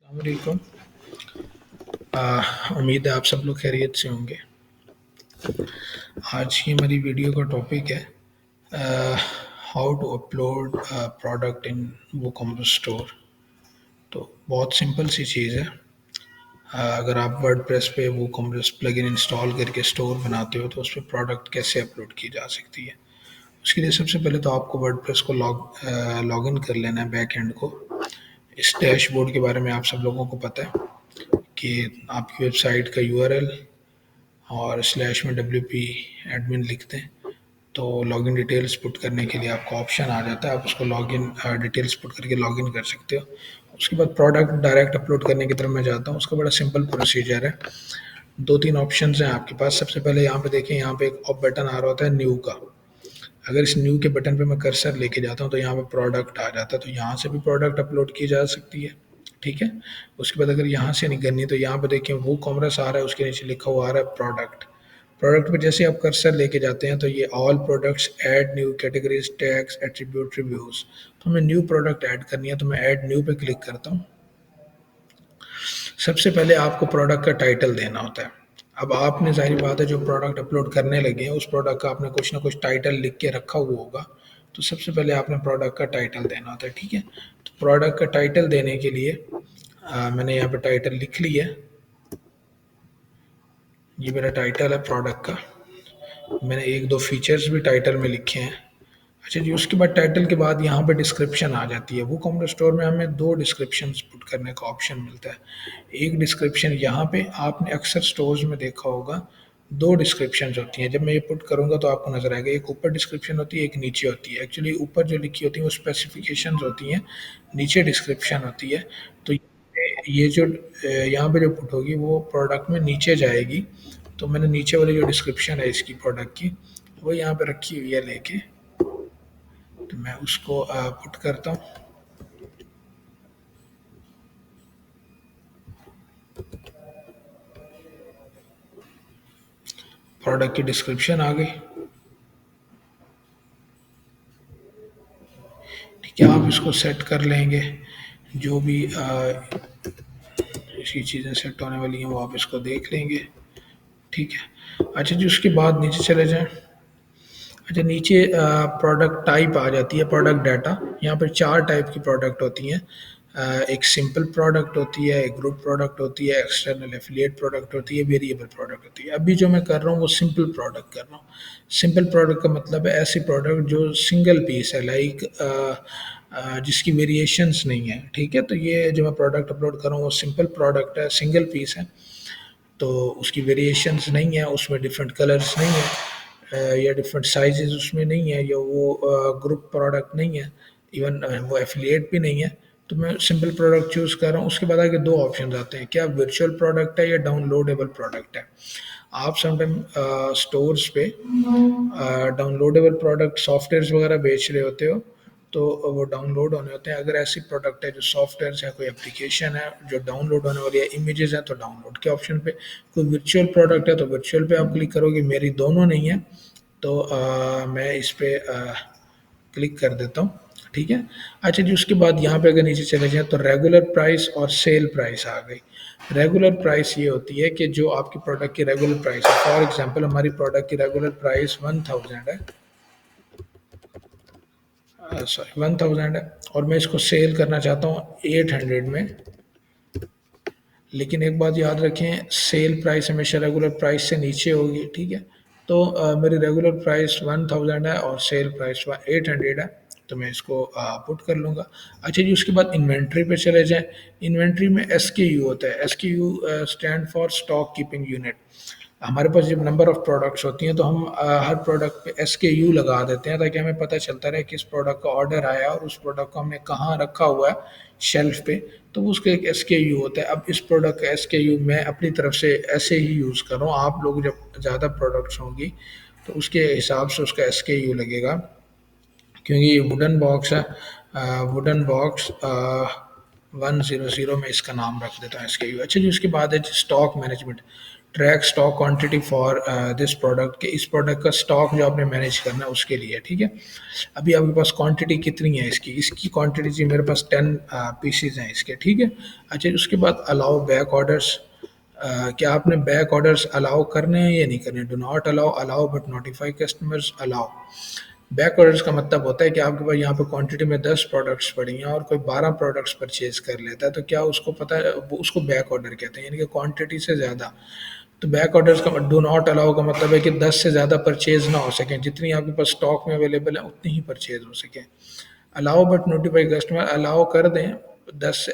अस्सलामुअलैकुम। उम्मीद है आप सब लोग खैरियत से होंगे। आज की हमारी वीडियो का टॉपिक है how to upload product in WooCommerce store. तो बहुत सिंपल सी चीज़ है। अगर आप वर्डप्रेस पे वूकॉमर्स प्लगइन इंस्टॉल करके स्टोर बनाते हो तो उस पर प्रोडक्ट कैसे अपलोड की जा सकती है। उसके लिए सबसे पहले तो आपको वर्डप्रेस को लॉग इन कर लेना है बैक एंड को। इस डैशबोर्ड के बारे में आप सब लोगों को पता है कि आपकी वेबसाइट का यूआरएल और स्लैश में WP एडमिन लिखते हैं तो लॉगिन डिटेल्स पुट करने के लिए आपको ऑप्शन आ जाता है। आप उसको लॉगिन डिटेल्स पुट करके लॉगिन कर सकते हो। उसके बाद प्रोडक्ट डायरेक्ट अपलोड करने की तरफ मैं जाता हूँ। उसका बड़ा सिंपल प्रोसीजर है। दो तीन ऑप्शन हैं आपके पास। सबसे पहले यहाँ पे देखें, यहाँ पे एक बटन आ रहा होता है न्यू का। अगर इस न्यू के बटन पे मैं कर्सर लेके जाता हूँ तो यहाँ पे प्रोडक्ट आ जाता है, तो यहाँ से भी प्रोडक्ट अपलोड की जा सकती है। ठीक है। उसके बाद अगर यहाँ से नहीं करनी तो यहाँ पे देखिए वो कॉमर्स आ रहा है, उसके नीचे लिखा हुआ आ रहा है प्रोडक्ट। प्रोडक्ट पे जैसे आप कर्सर लेके जाते हैं तो ये all products, add new categories, tags, attribute, reviews. तो हमें न्यू प्रोडक्ट ऐड करनी है तो मैं ऐड न्यू पे क्लिक करता हूँ। सबसे पहले आपको प्रोडक्ट का टाइटल देना होता है। अब आपने, जाहिर बात है, जो प्रोडक्ट अपलोड करने लगे हैं उस प्रोडक्ट का आपने कुछ ना कुछ टाइटल लिख के रखा हुआ होगा। तो सबसे पहले आपने प्रोडक्ट का टाइटल देना होता है। ठीक है। तो प्रोडक्ट का टाइटल देने के लिए मैंने यहाँ पे टाइटल लिख लिया है। ये मेरा टाइटल है प्रोडक्ट का। मैंने एक दो फीचर्स भी टाइटल में लिखे हैं। अच्छा जी, उसके बाद टाइटल के बाद यहाँ पे डिस्क्रिप्शन आ जाती है। वो कॉमर्स स्टोर में हमें दो डिस्क्रिप्शन पुट करने का ऑप्शन मिलता है। एक डिस्क्रिप्शन यहाँ पे आपने अक्सर स्टोर्स में देखा होगा, दो डिस्क्रिप्शन होती हैं। जब मैं ये पुट करूँगा तो आपको नजर आएगा, एक ऊपर डिस्क्रिप्शन होती है, एक नीचे होती है। एक्चुअली ऊपर जो लिखी होती है वो स्पेसिफिकेशन होती हैं, नीचे डिस्क्रिप्शन होती है। तो ये जो यहाँ पे जो पुट होगी वो प्रोडक्ट में नीचे जाएगी। तो मैंने नीचे वाली जो डिस्क्रिप्शन है इसकी प्रोडक्ट की, वो यहाँ पे रखी हुई है लेके। तो मैं उसको पुट करता हूँ। प्रोडक्ट की डिस्क्रिप्शन आ गई। ठीक है, आप इसको सेट कर लेंगे। जो भी इसकी चीज़ें सेट होने वाली हैं वो आप इसको देख लेंगे। ठीक है। अच्छा जी, उसके बाद नीचे चले जाएं। अच्छा, नीचे प्रोडक्ट टाइप आ जाती है, प्रोडक्ट डाटा। यहाँ पर चार टाइप की प्रोडक्ट होती हैं। एक सिंपल प्रोडक्ट होती है, एक ग्रुप प्रोडक्ट होती है, एक्सटर्नल एफिलिएट प्रोडक्ट होती है, वेरिएबल प्रोडक्ट होती है। अभी जो मैं कर रहा हूँ वो सिंपल प्रोडक्ट कर रहा हूँ। सिंपल प्रोडक्ट का मतलब है ऐसी प्रोडक्ट जो सिंगल पीस है, लाइक जिसकी वेरिएशंस नहीं है। ठीक है। तो ये जो मैं प्रोडक्ट अपलोड कर रहा हूँ वो सिंपल प्रोडक्ट है, सिंगल पीस है। तो उसकी वेरिएशंस नहीं है, उसमें डिफरेंट कलर्स नहीं है, या डिफरेंट साइजेस उसमें नहीं है, या वो ग्रुप प्रोडक्ट नहीं है, इवन वो एफिलिएट भी नहीं है। तो मैं सिंपल प्रोडक्ट चूज़ कर रहा हूँ। उसके बाद आगे दो ऑप्शन आते हैं, क्या वर्चुअल प्रोडक्ट है या डाउनलोडेबल प्रोडक्ट है। आप समटाइम स्टोर्स पे डाउनलोडेबल प्रोडक्ट सॉफ्टवेयर वगैरह बेच रहे होते हो तो वो डाउनलोड होने होते हैं। अगर ऐसी प्रोडक्ट है जो सॉफ्टवेयर है, कोई एप्लीकेशन है जो डाउनलोड होने वाली है, इमेजेस हैं, तो डाउनलोड के ऑप्शन पे। कोई वर्चुअल प्रोडक्ट है तो वर्चुअल पे आप क्लिक करोगे। मेरी दोनों नहीं है तो मैं इस पे क्लिक कर देता हूँ। ठीक है। अच्छा जी, उसके बाद यहाँ पे अगर नीचे चले जाएँ तो रेगुलर प्राइस और सेल प्राइस आ गई। रेगुलर प्राइस ये होती है कि जो आपकी प्रोडक्ट की रेगुलर प्राइस है। फॉर एग्जांपल हमारी प्रोडक्ट की रेगुलर प्राइस 1000 है, सॉरी 1000 है, और मैं इसको सेल करना चाहता हूँ 800 में। लेकिन एक बात याद रखें, सेल प्राइस हमेशा रेगुलर प्राइस से नीचे होगी। ठीक है। तो मेरी रेगुलर प्राइस 1000 है और सेल प्राइस 800 है, तो मैं इसको पुट कर लूँगा। अच्छा जी, उसके बाद इन्वेंट्री पे चले जाएं। इन्वेंट्री में SKU होता है। SKU stand for stock keeping unit. हमारे पास जब नंबर ऑफ़ प्रोडक्ट्स होती हैं तो हम हर प्रोडक्ट पे SKU लगा देते हैं ताकि हमें पता चलता रहे किस प्रोडक्ट का ऑर्डर आया और उस प्रोडक्ट को हमने कहाँ रखा हुआ है शेल्फ पे। तो वो उसका एक SKU होता है। अब इस प्रोडक्ट का SKU मैं अपनी तरफ से ऐसे ही यूज़ कर रहा हूँ। आप लोग जब ज़्यादा प्रोडक्ट्स होंगी तो उसके हिसाब से उसका SKU लगेगा। क्योंकि ये वुडन बॉक्स है, वुडन बॉक्स 100 में इसका नाम रख देता हूँ SKU। अच्छा जी, उसके बाद है stock management. Track stock quantity for this product, के इस प्रोडक्ट का स्टॉक जो आपने मैनेज करना है उसके लिए, ठीक है। अभी आपके पास क्वांटिटी कितनी है इसकी, इसकी क्वांटिटी जी मेरे पास 10 पीसीज हैं इसके, ठीक है। अच्छा, उसके बाद अलाउ बैक ऑर्डर्स। क्या आपने बैक ऑर्डर्स अलाउ करने हैं या नहीं करने? Do not allow, allow but notify customers, allow. Back orders का मतलब होता है कि आपके पास यहाँ पे क्वांटिटी में 10 प्रोडक्ट्स पड़ी हैं और कोई 12 प्रोडक्ट्स परचेज कर लेता है, तो क्या उसको पता है, वो उसको बैक ऑर्डर कहते हैं, यानी कि क्वांटिटी से ज़्यादा। तो बैक ऑर्डर्स का डू नॉट अलाउ का मतलब है कि 10 से ज़्यादा परचेज ना हो सके, जितनी आपके पास स्टॉक में अवेलेबल है उतनी ही परचेज हो सके। Allow but notify customer, allow कर दें 10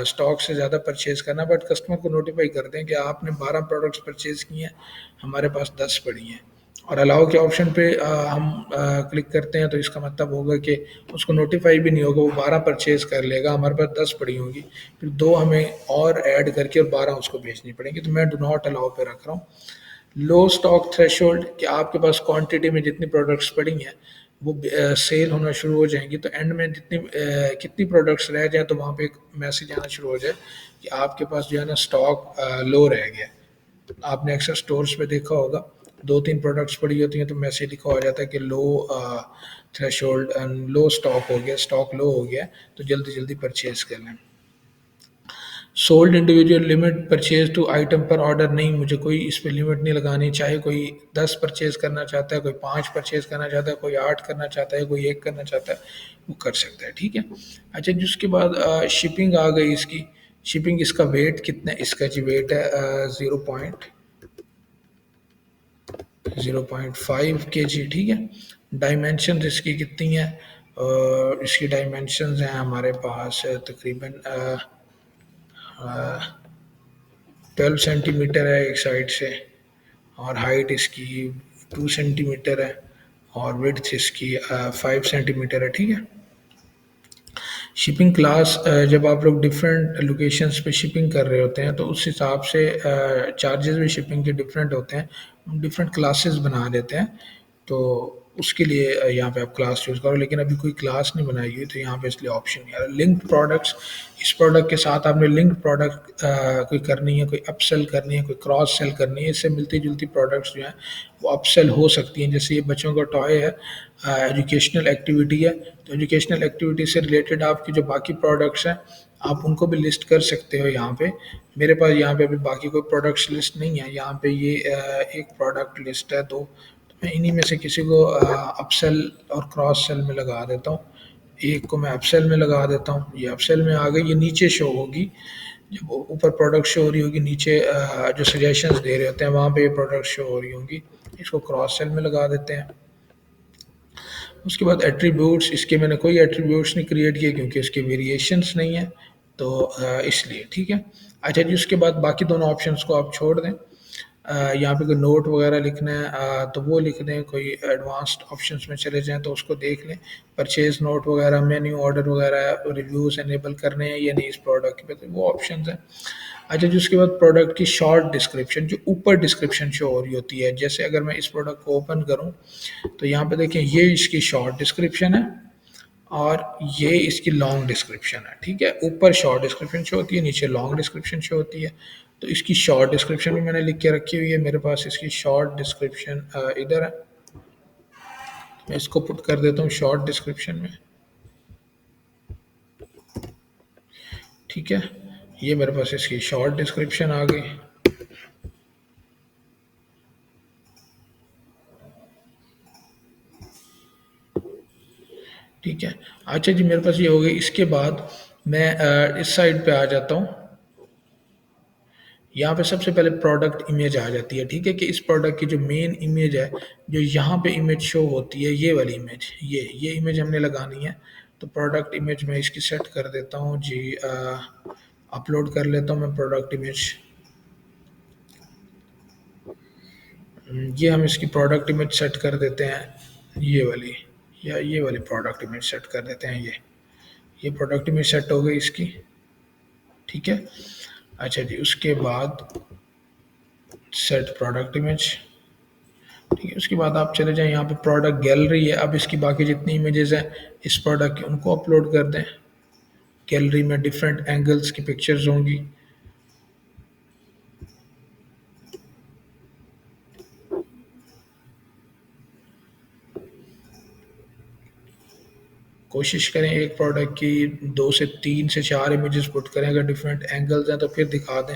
स्टॉक से ज़्यादा परचेज करना, बट कस्टमर को नोटिफाई कर दें कि आपने 12 प्रोडक्ट्स परचेज किए हैं, हमारे पास 10 पड़ी हैं। और अलाउ के ऑप्शन पे हम क्लिक करते हैं तो इसका मतलब होगा कि उसको नोटिफाई भी नहीं होगा, वो 12 परचेज कर लेगा, हमारे पास 10 पड़ी होंगी, फिर 2 हमें और ऐड करके और 12 उसको बेचनी पड़ेंगी। तो मैं डू नॉट अलाउ पे रख रहा हूँ। लो स्टॉक थ्रेशोल्ड, कि आपके पास क्वांटिटी में जितनी प्रोडक्ट्स पड़ी हैं वो सेल होना शुरू हो जाएंगी, तो एंड में जितनी कितनी प्रोडक्ट्स रह जाए तो वहाँ पे एक मैसेज आना शुरू हो जाए कि आपके पास जो है ना स्टॉक लो रह गया। आपने अक्सर स्टोर्स पे देखा होगा, 2-3 प्रोडक्ट्स पड़ी होती हैं तो मैसेज लिखा हो जाता है कि लो थ्रेशोल्ड एंड लो स्टॉक हो गया, स्टॉक लो हो गया, तो जल्दी जल्दी परचेज कर लें। Sold individual limit purchase to item पर ऑर्डर, नहीं, मुझे कोई इस पर लिमिट नहीं लगानी, चाहे कोई 10 परचेज करना चाहता है, कोई 5 परचेज करना चाहता है, कोई 8 करना चाहता है, कोई 1 करना चाहता है, वो कर सकता है, ठीक है। अच्छा, जिसके बाद शिपिंग आ गई इसकी। शिपिंग, इसका वेट कितना है, इसका जी वेट है 0.5 kg, ठीक है। डायमेंशन इसकी कितनी है, इसकी डायमेंशन हैं हमारे पास तकरीबन 12 सेंटीमीटर है एक साइड से, और हाइट इसकी 2 सेंटीमीटर है, और विड्थ इसकी 5 सेंटीमीटर है, ठीक है। शिपिंग क्लास, जब आप लोग डिफरेंट लोकेशंस पे शिपिंग कर रहे होते हैं तो उस हिसाब से चार्जेस भी शिपिंग के डिफरेंट होते हैं, डिफरेंट क्लासेस बना देते हैं, तो उसके लिए यहाँ पे आप क्लास चूज़ करो, लेकिन अभी कोई क्लास नहीं बनाई हुई तो यहाँ पे इसलिए ऑप्शन नहीं आ रहा। लिंक्ड प्रोडक्ट्स, इस प्रोडक्ट के साथ आपने लिंक्ड प्रोडक्ट कोई करनी है, कोई अपसेल करनी है, कोई क्रॉस सेल करनी है, इससे मिलती जुलती प्रोडक्ट्स जो हैं वो अपसेल हो सकती हैं। जैसे ये बच्चों का टॉय है, एजुकेशनल एक्टिविटी है, तो एजुकेशनल एक्टिविटी से रिलेटेड आपकी जो बाकी प्रोडक्ट्स हैं आप उनको भी लिस्ट कर सकते हो यहाँ पे। मेरे पास यहाँ पे अभी बाकी कोई प्रोडक्ट्स लिस्ट नहीं है, यहाँ पे ये एक प्रोडक्ट लिस्ट है, तो मैं इन्हीं में से किसी को अपसेल और क्रॉस सेल में लगा देता हूँ। एक को मैं अपसेल में लगा देता हूँ, ये अपसेल में आ गई, ये नीचे शो होगी, जब ऊपर प्रोडक्ट शो हो रही होगी, नीचे जो सजेशंस दे रहे होते हैं वहाँ पे ये प्रोडक्ट शो हो रही होंगी। इसको क्रॉस सेल में लगा देते हैं। उसके बाद एट्रीब्यूट्स, इसके मैंने कोई एट्रीब्यूट्स नहीं क्रिएट किए क्योंकि इसके वेरिएशंस नहीं है, तो इसलिए, ठीक है। अच्छा जी, उसके बाद बाकी दोनों ऑप्शंस को आप छोड़ दें। यहाँ पे कोई नोट वगैरह लिखना है तो वो लिख दें, कोई एडवांस्ड ऑप्शंस में चले जाएं तो उसको देख लें। परचेज नोट वगैरह, मेन्यू ऑर्डर वगैरह, रिव्यूज़ एनेबल करने हैं या नहीं इस प्रोडक्ट पे, तो वो ऑप्शंस हैं। अच्छा जी, उसके बाद प्रोडक्ट की शॉर्ट डिस्क्रिप्शन, जो ऊपर डिस्क्रिप्शन शो हो रही होती है, जैसे अगर मैं इस प्रोडक्ट को ओपन करूँ तो यहाँ पे देखें ये इसकी शॉर्ट डिस्क्रिप्शन है और ये इसकी लॉन्ग डिस्क्रिप्शन है, ठीक है। ऊपर शॉर्ट डिस्क्रिप्शन शो होती है, नीचे लॉन्ग डिस्क्रिप्शन शो होती है। तो इसकी शॉर्ट डिस्क्रिप्शन भी मैंने लिख के रखी हुई है मेरे पास, इसकी शॉर्ट डिस्क्रिप्शन इधर है, मैं इसको पुट कर देता हूँ शॉर्ट डिस्क्रिप्शन में, ठीक है। ये मेरे पास इसकी शॉर्ट डिस्क्रिप्शन आ गई। ठीक है। अच्छा जी, मेरे पास ये हो गई। इसके बाद मैं इस साइड पे आ जाता हूँ। यहाँ पे सबसे पहले प्रोडक्ट इमेज आ जाती है, ठीक है, कि इस प्रोडक्ट की जो मेन इमेज है, जो यहाँ पे इमेज शो होती है, ये वाली इमेज, ये इमेज हमने लगानी है। तो प्रोडक्ट इमेज मैं इसकी सेट कर देता हूँ जी, अपलोड कर लेता हूँ मैं प्रोडक्ट इमेज। ये हम इसकी प्रोडक्ट इमेज सेट कर देते हैं, ये वाली, या ये वाली प्रोडक्ट इमेज सेट कर देते हैं। ये प्रोडक्ट इमेज सेट हो गई इसकी, ठीक है। अच्छा जी, उसके बाद सेट प्रोडक्ट इमेज, ठीक है। उसके बाद आप चले जाएं, यहाँ पे प्रोडक्ट गैलरी है, अब इसकी बाकी जितनी इमेजेस हैं इस प्रोडक्ट की उनको अपलोड कर दें। गैलरी में डिफरेंट एंगल्स की पिक्चर्स होंगी। कोशिश करें एक प्रोडक्ट की 2 से 3 से 4 इमेजेस पुट करें, अगर डिफरेंट एंगल्स हैं तो फिर दिखा दें,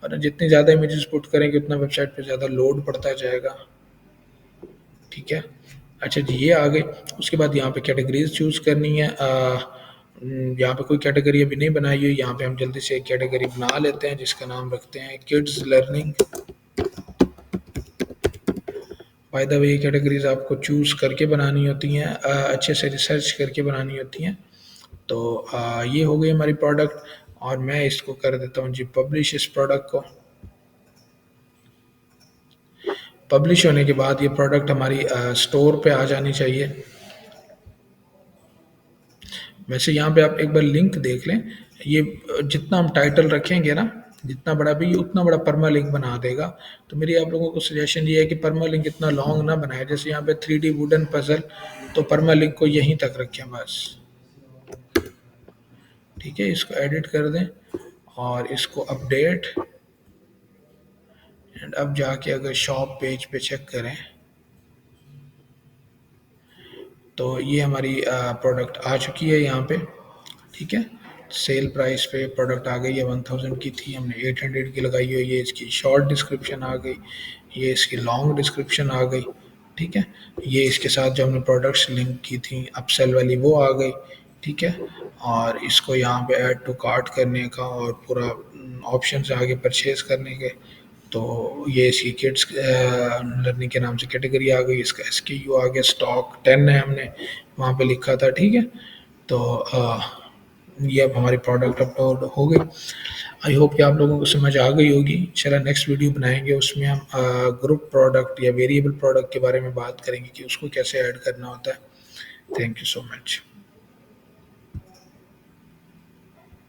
और जितनी ज़्यादा इमेजेस पुट करेंगे उतना वेबसाइट पे ज़्यादा लोड पड़ता जाएगा। ठीक है, अच्छा जी ये आ गई। उसके बाद यहाँ पे कैटेगरीज चूज़ करनी है। यहाँ पे कोई कैटेगरी अभी नहीं बनाई हुई, यहाँ पे हम जल्दी से एक कैटेगरी बना लेते हैं जिसका नाम रखते हैं kids learning. By the way ये कैटेगरीज आपको चूज़ करके बनानी होती हैं, अच्छे से रिसर्च करके बनानी होती हैं। तो ये हो गई हमारी प्रोडक्ट, और मैं इसको कर देता हूँ जी पब्लिश इस प्रोडक्ट को। पब्लिश होने के बाद ये प्रोडक्ट हमारी स्टोर पे आ जानी चाहिए। वैसे यहाँ पे आप एक बार लिंक देख लें, ये जितना हम टाइटल रखेंगे ना, जितना बड़ा भी उतना बड़ा परमा लिंक बना देगा। तो मेरी आप लोगों को सजेशन ये है कि परमा लिंक इतना लॉन्ग ना बनाए, जैसे यहाँ पे 3D वुडन पजल, तो परमा लिंक को यहीं तक रखें बस। ठीक है, इसको एडिट कर दें और इसको अपडेट, एंड अब जाके अगर शॉप पेज पे चेक करें तो ये हमारी प्रोडक्ट आ चुकी है यहाँ पे। ठीक है, सेल प्राइस पे प्रोडक्ट आ गई है, 1000 की थी, हमने 800 की लगाई हुई है। ये इसकी शॉर्ट डिस्क्रिप्शन आ गई, ये इसकी लॉन्ग डिस्क्रिप्शन आ गई। ठीक है, ये इसके साथ जो हमने प्रोडक्ट्स लिंक की थी अपसेल वाली वो आ गई। ठीक है, और इसको यहाँ पे ऐड टू कार्ट करने का और पूरा ऑप्शन से आगे परचेज करने के। तो ये इसकी किड्स लर्निंग के नाम से कैटेगरी आ गई, इसका SKU आ गया, स्टॉक 10 है हमने वहाँ पे लिखा था। ठीक है, तो ये अब हमारी प्रोडक्ट अपलोड हो गई। आई होप कि आप लोगों को समझ आ गई होगी। चला नेक्स्ट वीडियो बनाएंगे, उसमें हम ग्रुप प्रोडक्ट या वेरिएबल प्रोडक्ट के बारे में बात करेंगे कि उसको कैसे ऐड करना होता है। Thank you so much.